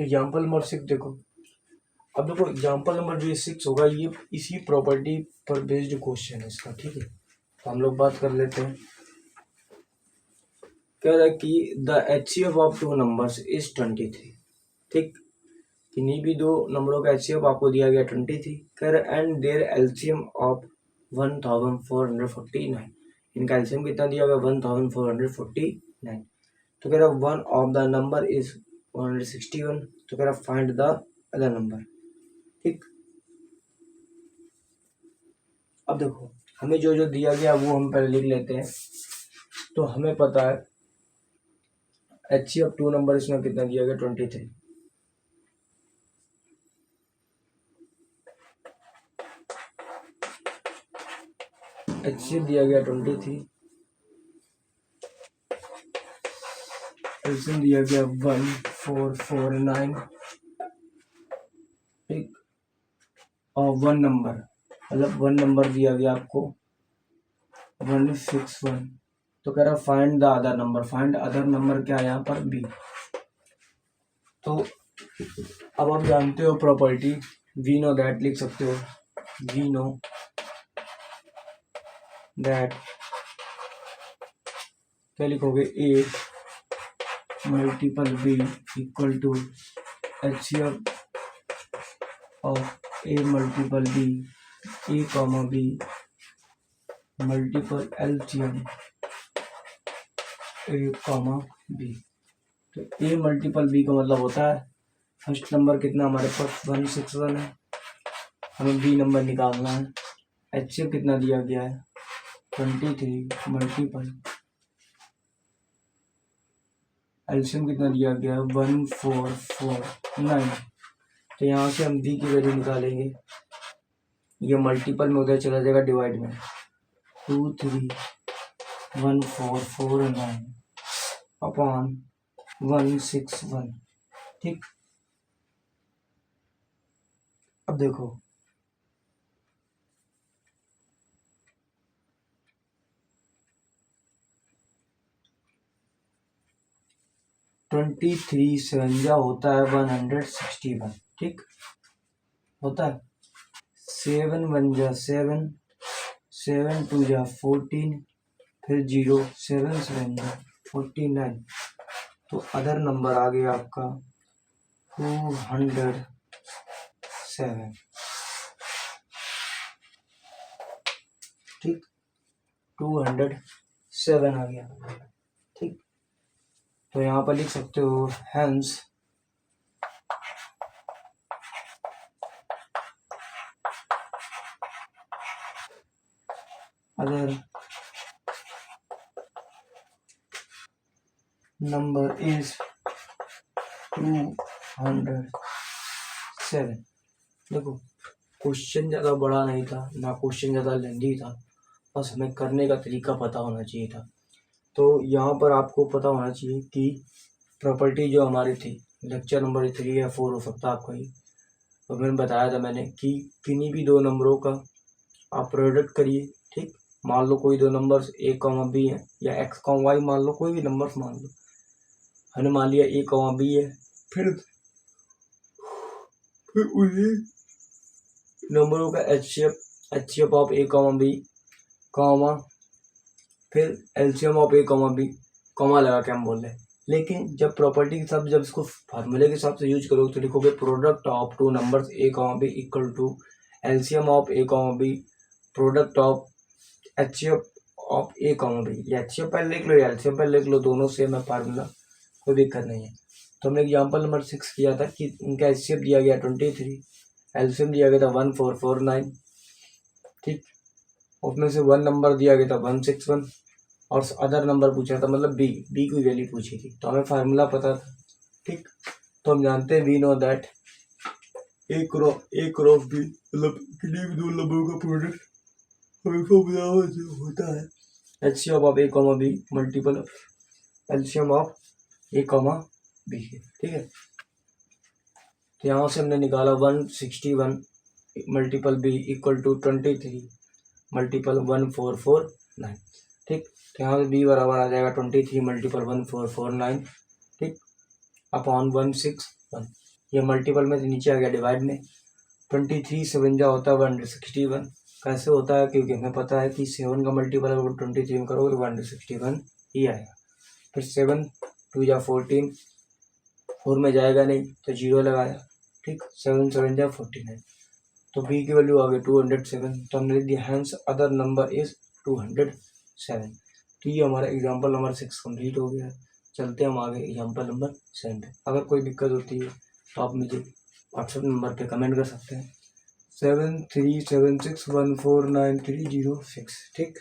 Example number 6 देखो। अब देखो एग्जाम्पल नंबर जो 6 होगा ये इसी प्रॉपर्टी पर बेस्ड क्वेश्चन है इसका, ठीक है। तो हम लोग बात कर लेते हैं। कह रहा है कि the HCF of two numbers is 23, ठीक। किन्हीं भी दो नंबरों का HCF आपको दिया गया 23। कह रहा है एंड देयर LCM ऑफ 1449, इनका LCM कितना दिया गया 1449। तो कह रहा one of the number is 161, तो कह रहा फाइंड द अदर नंबर, ठीक। अब देखो हमें जो जो दिया गया वो हम पहले लिख लेते हैं। तो हमें पता है HCF टू नंबर इसमें कितना दिया गया 23। HCF दिया गया 23, LCM दिया गया 1449, ठीक। और वन नंबर मतलब वन नंबर दिया गया आपको 161। तो कह रहा find the other number, find other number क्या है यहाँ पर बी। तो अब आप जानते हो प्रॉपर्टी वी नो दैट लिख सकते हो, वी नो दैट क्या लिखोगे a multiple b equal to HCF of a multiple b a comma b multiple LCM a comma b. तो ए मल्टीपल बी का मतलब होता है फर्स्ट नंबर कितना हमारे पास 161 है, हमें बी नंबर निकालना है। HCF कितना दिया गया है 23 मल्टीपल LCM कितना दिया गया है 1449। तो यहाँ से हम बी की वैल्यू निकालेंगे, ये मल्टीपल में उधर चला जाएगा डिवाइड में 231449 अपॉन 161, ठीक। अब देखो ट्वेंटी थ्री सेवन होता है 161, ठीक होता है। 7 1 जा 7, 7 2 जा 14, फिर 0 7 7 जा 49। तो अदर नंबर आ गया आपका 207, ठीक 207 आ गया, ठीक। तो यहाँ पर लिख सकते हो हेंस अदर नंबर इज 207। देखो क्वेश्चन ज़्यादा बड़ा नहीं था ना, क्वेश्चन ज़्यादा लेंदी था, बस हमें करने का तरीका पता होना चाहिए था। तो यहाँ पर आपको पता होना चाहिए कि प्रॉपर्टी जो हमारी थी लेक्चर नंबर 3 या 4 हो सकता है आपको ही, तो मैंने बताया था मैंने कि किन्हीं भी दो नंबरों का आप प्रोडक्ट करिए, ठीक। मान लो कोई दो नंबर्स ए कॉमा बी है या एक्स कॉमा वाई, मान लो कोई भी नंबर्स मान लो, हमने मान लिया ए कॉमा बी है। फिर उन्हीं नंबरों का HCF of a comma b comma फिर LCM of a comma b comma लगा के हम बोल रहे हैं। लेकिन जब प्रॉपर्टी के साथ जब इसको फार्मूले के हिसाब से यूज करोगे तो लिखोगे product of two numbers a comma b equal to LCM of a comma b product of HCF of a comma b. या HCF पहले लिख लो या LCM पहले लिख लो, दोनों सेम है फार्मूला, कोई दिक्कत नहीं है। तो हमने एग्जाम्पल नंबर 6 किया था कि इनका HCF दिया गया 23, LCM दिया गया था 1449, ठीक। उसमें से वन नंबर दिया गया था 161 और अदर नंबर पूछा था, मतलब बी की वैल्यू पूछी थी, तो हमें फार्मूला पता था, ठीक। तो हम जानते हैं we know that a cross b मतलब किसी भी दो नंबरों का प्रोडक्ट हमेशा होता है HCF of a comma b multiple LCM of a comma b, ठीक है। तो यहाँ से हमने निकाला 161 multiple b equal to 23 multiple 1449, ठीक। तो यहाँ से बी बराबर आ जाएगा 23 मल्टीपल 1449, ठीक, अपॉन 161। ये मल्टीपल में, तो नीचे आ गया डिवाइड में। 23 7 जा होता है 161। कैसे होता है, क्योंकि हमें पता है कि 7 का मल्टीपल अगर 23 में करोगे तो 161 ही आएगा। फिर 7 2 जा 14, 4 में जाएगा नहीं तो 0 लगाया, ठीक। 7 7 जा 49, तो बी की वैल्यू आ गई 207। तो हमने लिख दिया हैंस अदर नंबर इज 207। तो ये हमारा एग्जाम्पल नंबर 6 कंप्लीट हो गया। चलते हम आगे एग्जाम्पल नंबर 7 पे। अगर कोई दिक्कत होती है तो आप मुझे व्हाट्सएप नंबर पे कमेंट कर सकते हैं 7376149306, ठीक।